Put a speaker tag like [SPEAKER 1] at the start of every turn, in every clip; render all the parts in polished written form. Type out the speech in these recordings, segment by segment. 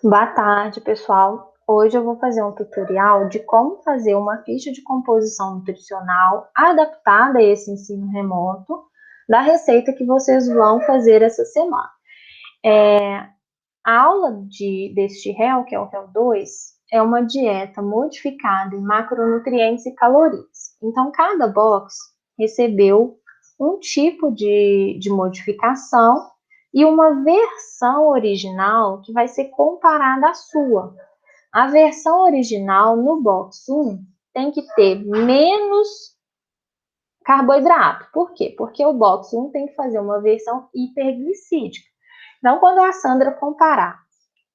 [SPEAKER 1] Boa tarde, pessoal. Hoje eu vou fazer um tutorial de como fazer uma ficha de composição nutricional adaptada a esse ensino remoto da receita que vocês vão fazer essa semana. A aula deste réu, que é o réu 2, é uma dieta modificada em macronutrientes e calorias. Então, cada box recebeu um tipo de modificação e uma versão original que vai ser comparada à sua. A versão original no box 1 tem que ter menos carboidrato. Por quê? Porque o box 1 tem que fazer uma versão hiperglicídica. Então, quando a Sandra comparar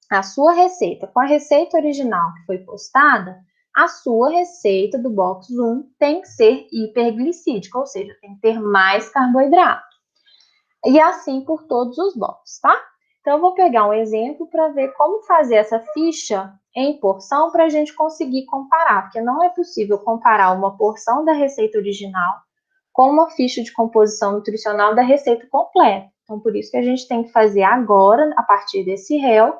[SPEAKER 1] a sua receita com a receita original que foi postada, a sua receita do box 1 tem que ser hiperglicídica, ou seja, tem que ter mais carboidrato. E assim por todos os boxes, tá? Então, eu vou pegar um exemplo para ver como fazer essa ficha em porção para a gente conseguir comparar, porque não é possível comparar uma porção da receita original com uma ficha de composição nutricional da receita completa. Então, por isso que a gente tem que fazer agora, a partir desse réu,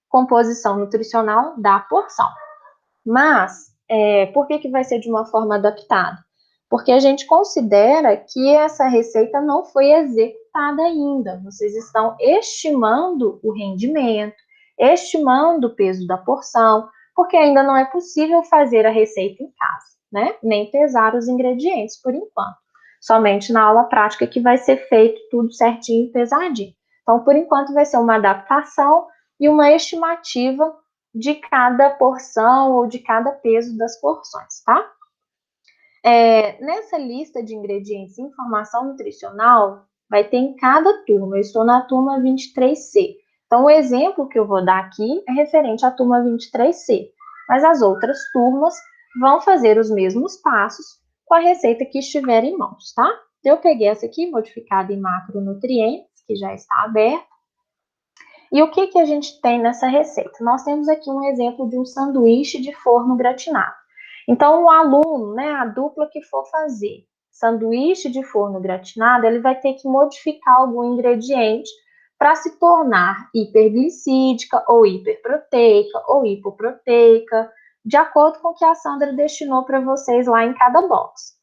[SPEAKER 1] composição nutricional da porção. Mas, por que vai ser de uma forma adaptada? Porque a gente considera que essa receita não foi executada ainda. Vocês estão estimando o rendimento, estimando o peso da porção, porque ainda não é possível fazer a receita em casa, né? Nem pesar os ingredientes por enquanto. Somente na aula prática que vai ser feito tudo certinho e pesadinho. Então, por enquanto, vai ser uma adaptação e uma estimativa de cada porção ou de cada peso das porções, tá? Nessa lista de ingredientes e informação nutricional, vai ter em cada turma. Eu estou na turma 23C. Então, o exemplo que eu vou dar aqui é referente à turma 23C. Mas as outras turmas vão fazer os mesmos passos com a receita que estiver em mãos, tá? Eu peguei essa aqui, modificada em macronutrientes, que já está aberta. E o que a gente tem nessa receita? Nós temos aqui um exemplo de um sanduíche de forno gratinado. Então, o aluno, né, a dupla que for fazer sanduíche de forno gratinado, ele vai ter que modificar algum ingrediente para se tornar hiperglicídica, ou hiperproteica, ou hipoproteica, de acordo com o que a Sandra destinou para vocês lá em cada box.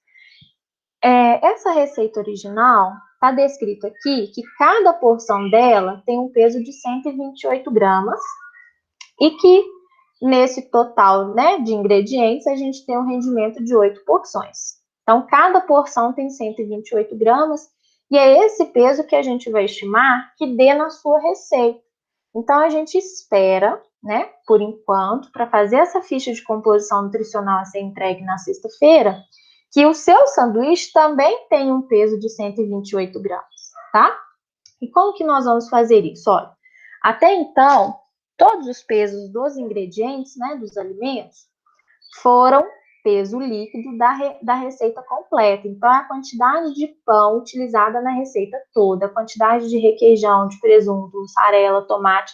[SPEAKER 1] Essa receita original está descrito aqui que cada porção dela tem um peso de 128 gramas e que nesse total, né, de ingredientes a gente tem um rendimento de 8 porções. Então, cada porção tem 128 gramas e é esse peso que a gente vai estimar que dê na sua receita. Então, a gente espera, né, por enquanto, para fazer essa ficha de composição nutricional a ser entregue na sexta-feira, que o seu sanduíche também tem um peso de 128 gramas, tá? E como que nós vamos fazer isso? Olha, até então, todos os pesos dos ingredientes, né, dos alimentos, foram peso líquido da receita completa. Então, a quantidade de pão utilizada na receita toda, a quantidade de requeijão, de presunto, mussarela, tomate,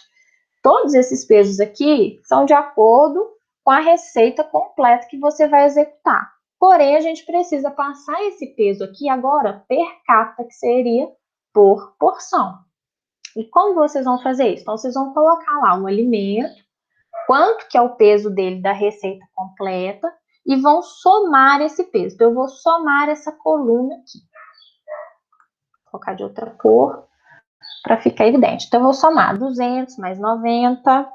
[SPEAKER 1] todos esses pesos aqui são de acordo com a receita completa que você vai executar. Porém, a gente precisa passar esse peso aqui agora per capita, que seria por porção. E como vocês vão fazer isso? Então, vocês vão colocar lá o alimento, quanto que é o peso dele da receita completa, e vão somar esse peso. Então, eu vou somar essa coluna aqui. Vou colocar de outra cor para ficar evidente. Então, eu vou somar 200 mais 90,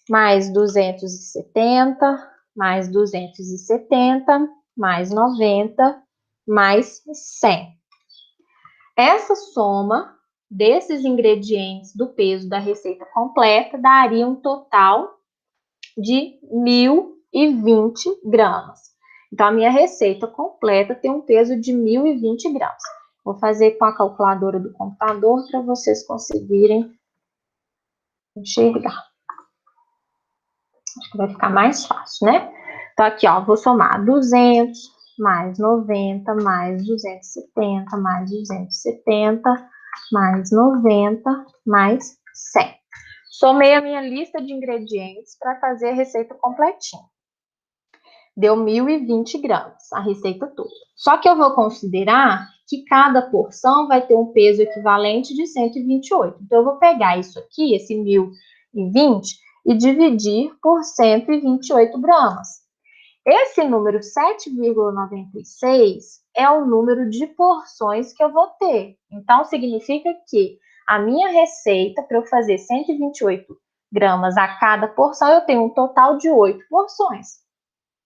[SPEAKER 1] mais 270, mais 270, mais 90, mais 100. Essa soma desses ingredientes do peso da receita completa daria um total de 1.020 gramas. Então, a minha receita completa tem um peso de 1.020 gramas. Vou fazer com a calculadora do computador para vocês conseguirem enxergar. Acho que vai ficar mais fácil, né? Então, aqui, ó, vou somar 200 mais 90 mais 270 mais 270 mais 90 mais 100. Somei a minha lista de ingredientes para fazer a receita completinha. Deu 1.020 gramas, a receita toda. Só que eu vou considerar que cada porção vai ter um peso equivalente de 128. Então, eu vou pegar isso aqui, esse 1.020 7,20 e dividir por 128 gramas. Esse número 7,96 é o número de porções que eu vou ter. Então, significa que a minha receita, para eu fazer 128 gramas a cada porção, eu tenho um total de 8 porções.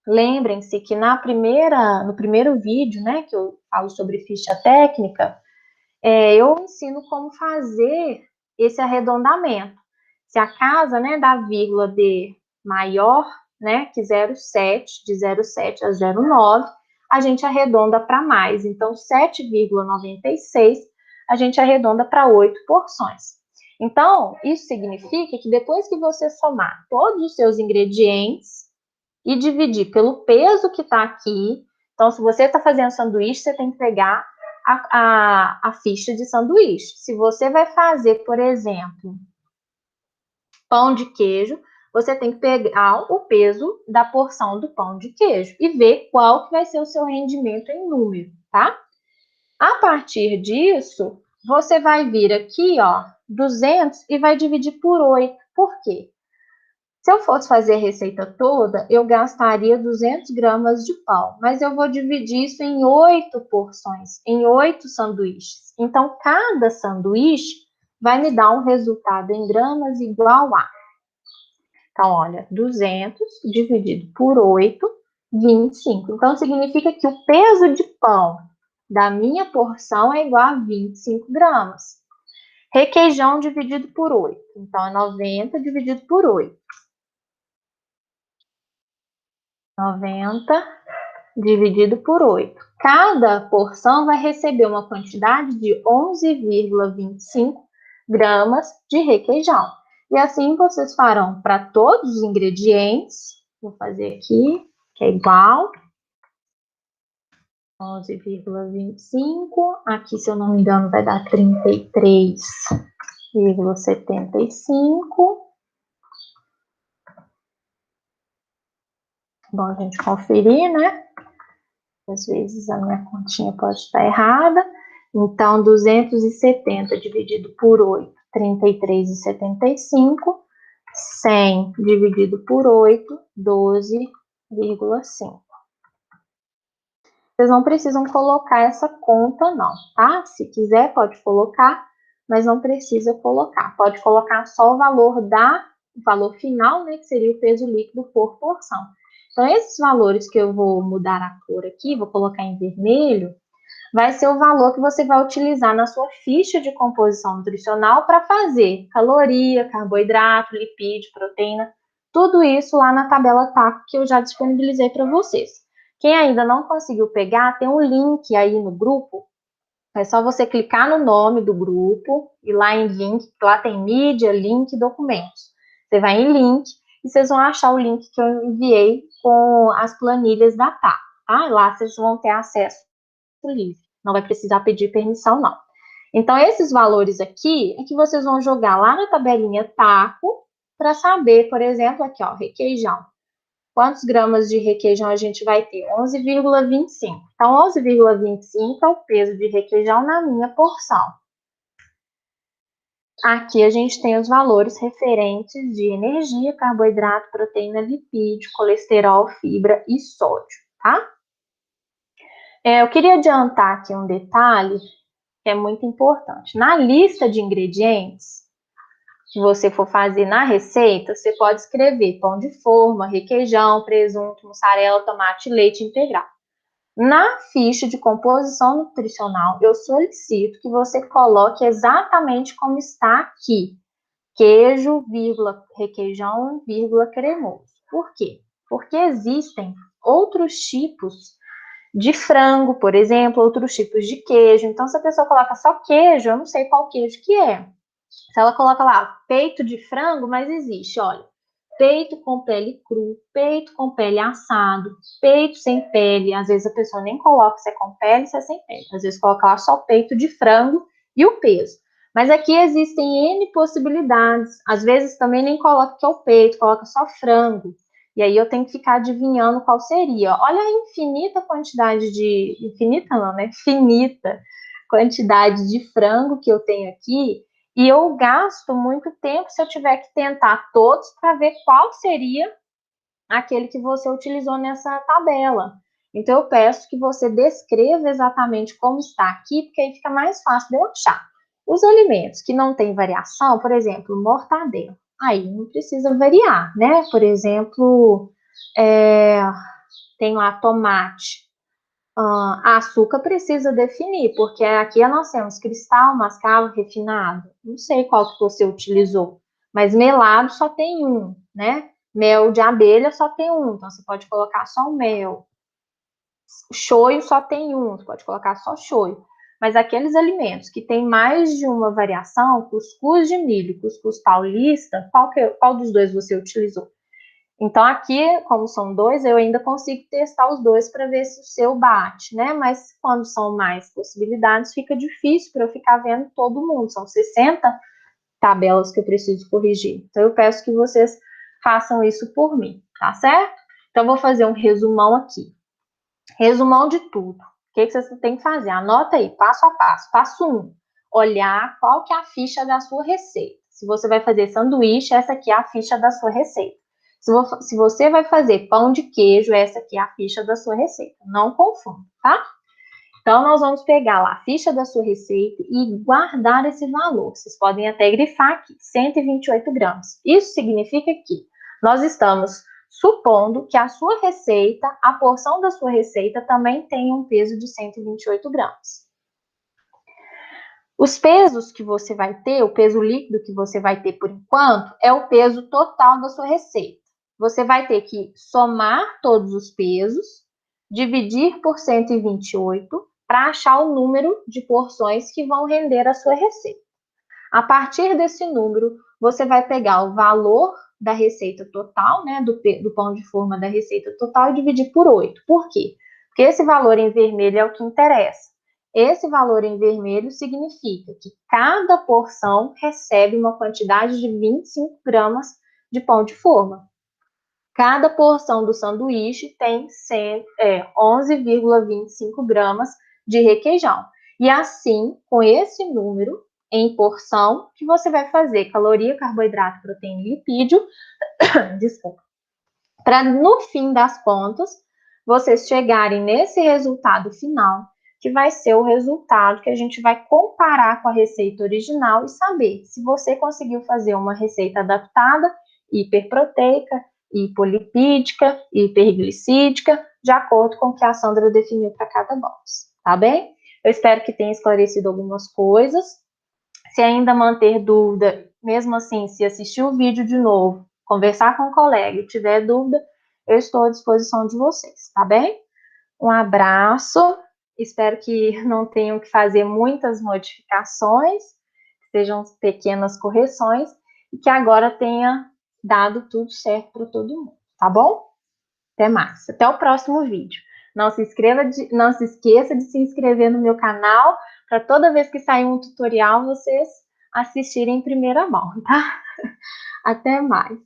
[SPEAKER 1] Lembrem-se que no primeiro vídeo, né, que eu falo sobre ficha técnica, eu ensino como fazer esse arredondamento. Se a casa, né, da vírgula D maior, né, que 0,7, de 0,7 a 0,9, a gente arredonda para mais. Então, 7,96 a gente arredonda para 8 porções. Então, isso significa que depois que você somar todos os seus ingredientes e dividir pelo peso que está aqui, então, se você está fazendo sanduíche, você tem que pegar a ficha de sanduíche. Se você vai fazer, por exemplo, pão de queijo, você tem que pegar o peso da porção do pão de queijo e ver qual que vai ser o seu rendimento em número, tá? A partir disso, você vai vir aqui, ó, 200 e vai dividir por 8. Por quê? Se eu fosse fazer a receita toda, eu gastaria 200 gramas de pão, mas eu vou dividir isso em 8 porções, em 8 sanduíches. Então, cada sanduíche vai me dar um resultado em gramas igual a... Então, olha, 200 dividido por 8, 25. Então, significa que o peso de pão da minha porção é igual a 25 gramas. Requeijão dividido por 8. Então, é 90 dividido por 8. 90 dividido por 8. Cada porção vai receber uma quantidade de 11,25 gramas de requeijão. E assim vocês farão para todos os ingredientes. Vou fazer aqui, que é igual. 11,25. Aqui, se eu não me engano, vai dar 33,75. Bom a gente conferir, né? Às vezes a minha continha pode estar errada. Então, 270 dividido por 8, 33,75. 100 dividido por 8, 12,5. Vocês não precisam colocar essa conta, não, tá? Se quiser, pode colocar, mas não precisa colocar. Pode colocar só o valor final, né? Que seria o peso líquido por porção. Então, esses valores que eu vou mudar a cor aqui, vou colocar em vermelho, vai ser o valor que você vai utilizar na sua ficha de composição nutricional para fazer caloria, carboidrato, lipídio, proteína, tudo isso lá na tabela TACO que eu já disponibilizei para vocês. Quem ainda não conseguiu pegar, tem um link aí no grupo, é só você clicar no nome do grupo e lá em link, lá tem mídia, link, documentos. Você vai em link e vocês vão achar o link que eu enviei com as planilhas da TACO, tá? Lá vocês vão ter acesso livre, não vai precisar pedir permissão, não. Então, esses valores aqui é que vocês vão jogar lá na tabelinha TACO para saber, por exemplo, aqui, ó, requeijão. Quantos gramas de requeijão a gente vai ter? 11,25. Então, 11,25 é o peso de requeijão na minha porção. Aqui a gente tem os valores referentes de energia, carboidrato, proteína, lipídio, colesterol, fibra e sódio, tá? Eu queria adiantar aqui um detalhe que é muito importante. Na lista de ingredientes que você for fazer na receita, você pode escrever pão de forma, requeijão, presunto, mussarela, tomate, leite integral. Na ficha de composição nutricional, eu solicito que você coloque exatamente como está aqui. Queijo, vírgula, requeijão, vírgula, cremoso. Por quê? Porque existem outros tipos de frango, por exemplo, outros tipos de queijo. Então, se a pessoa coloca só queijo, eu não sei qual queijo que é. Se ela coloca lá peito de frango, mas existe, olha, peito com pele cru, peito com pele assado, peito sem pele. Às vezes a pessoa nem coloca se é com pele, se é sem pele. Às vezes coloca lá só peito de frango e o peso. Mas aqui existem N possibilidades. Às vezes também nem coloca que é o peito, coloca só frango. E aí eu tenho que ficar adivinhando qual seria. Olha a infinita quantidade de... Infinita não, né? Finita quantidade de frango que eu tenho aqui. E eu gasto muito tempo se eu tiver que tentar todos para ver qual seria aquele que você utilizou nessa tabela. Então, eu peço que você descreva exatamente como está aqui, porque aí fica mais fácil de eu achar. Os alimentos que não têm variação, por exemplo, mortadela, aí não precisa variar, né? Por exemplo, tem lá tomate. Açúcar precisa definir, porque aqui nós temos cristal, mascavo, refinado. Não sei qual que você utilizou, mas melado só tem um, né? Mel de abelha só tem um, então você pode colocar só o mel. Shoyu só tem um, você pode colocar só shoyu. Mas aqueles alimentos que tem mais de uma variação, cuscuz de milho, cuscuz paulista, qual dos dois você utilizou? Então, aqui, como são dois, eu ainda consigo testar os dois para ver se o seu bate, né? Mas quando são mais possibilidades, fica difícil para eu ficar vendo todo mundo. São 60 tabelas que eu preciso corrigir. Então, eu peço que vocês façam isso por mim, tá certo? Então, eu vou fazer um resumão aqui. Resumão de tudo. O que vocês têm que fazer? Anota aí, passo a passo. Passo 1, olhar qual que é a ficha da sua receita. Se você vai fazer sanduíche, essa aqui é a ficha da sua receita. Se você vai fazer pão de queijo, essa aqui é a ficha da sua receita. Não confunda, tá? Então, nós vamos pegar lá a ficha da sua receita e guardar esse valor. Vocês podem até grifar aqui, 128 gramas. Isso significa que nós estamos supondo que a sua receita, a porção da sua receita também tem um peso de 128 gramas. Os pesos que você vai ter, o peso líquido que você vai ter por enquanto, é o peso total da sua receita. Você vai ter que somar todos os pesos, dividir por 128 para achar o número de porções que vão render a sua receita. A partir desse número, você vai pegar o valor da receita total, né, do pão de forma da receita total e dividir por 8. Por quê? Porque esse valor em vermelho é o que interessa. Esse valor em vermelho significa que cada porção recebe uma quantidade de 25 gramas de pão de forma. Cada porção do sanduíche tem 11,25 gramas de requeijão. E assim, com esse número em porção, que você vai fazer caloria, carboidrato, proteína e lipídio, desculpa, para no fim das contas, vocês chegarem nesse resultado final, que vai ser o resultado que a gente vai comparar com a receita original e saber se você conseguiu fazer uma receita adaptada, hiperproteica, hipolipídica, hiperglicídica, de acordo com o que a Sandra definiu para cada box, tá bem? Eu espero que tenha esclarecido algumas coisas. Se ainda manter dúvida, mesmo assim, se assistir o vídeo de novo, conversar com o colega e tiver dúvida, eu estou à disposição de vocês, tá bem? Um abraço, espero que não tenham que fazer muitas modificações, sejam pequenas correções, e que agora tenha dado tudo certo para todo mundo, tá bom? Até mais, até o próximo vídeo. Não se esqueça de se inscrever no meu canal, para toda vez que sair um tutorial, vocês assistirem em primeira mão, tá? Até mais.